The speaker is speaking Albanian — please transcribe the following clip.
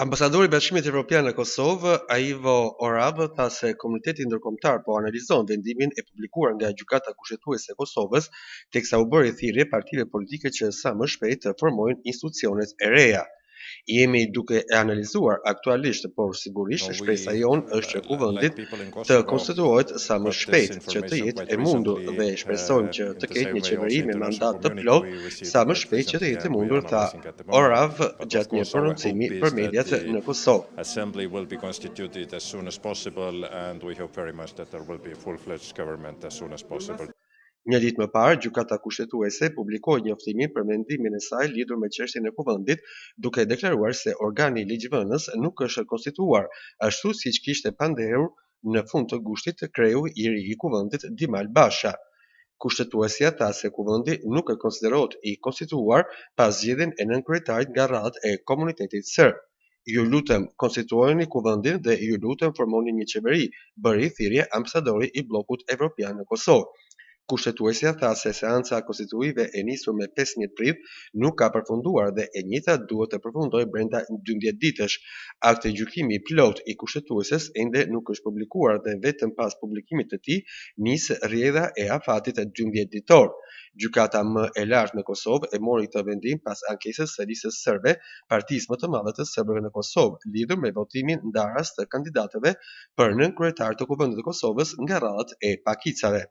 Ambasadori i Bashkimit Evropian në Kosovë, Aivo Orab, tha se komuniteti ndërkombëtar po analizon vendimin e publikuar nga Gjykata Kushtetuese e Kosovës, teksa u bëri thirrje partive politike që sa më shpejt të formojnë institucionet e reja. Jemi duke e analizuar aktualisht, por sigurisht shpresa jonë është që kuvendit të konstituohet sa më shpejt, që të jetë e mundur dhe shpresojmë që të ketë një qeveri me mandat të plotë sa më shpejt që të jetë e mundur, tha Orav gjatë një prononcimi për mediat në Kosovë. Assembly will be constituted as soon as possible and we hope very much that there will be a full-fledged government as soon as possible. Një ditë më parë, Gjykata Kushtetuese publikoi njoftimin për mendimin e saj lidhur me çështjen e kuvendit, duke deklaruar se organi ligjvënës nuk është konstituar, ashtu siç kishte panderur në fund të gushtit kreu i ri i kuvendit Dimal Basha. Kushtetuesja tha se kuvendi nuk e konsiderohet i konstituar pas zgjedhjen e nënkryetarit nga radhët e komunitetit serb. Ju lutem konstituojeni kuvendin dhe ju lutem formoni një qeveri, bëri thirrje ambasadori i Bllokut Evropian në Kosovë. Kushtetuesja tha se seanca konstituive e nisur me 15 prill nuk ka përfunduar dhe e njëjta duhet të përfundojë brenda 12 ditësh. Akti gjykimi plot i kushtetueses ende nuk është publikuar dhe vetëm pas publikimit të tij nis rrjedha e afatit 12 ditor. Gjykata më e lartë në Kosovë e mori këtë vendim pas ankesës së listës serbe, partisë më të madhe të serbëve në Kosovë, lidhur me votimin ndarës të kandidatëve për nënkryetar të Kuvendit të Kosovës nga radhët e pakicave.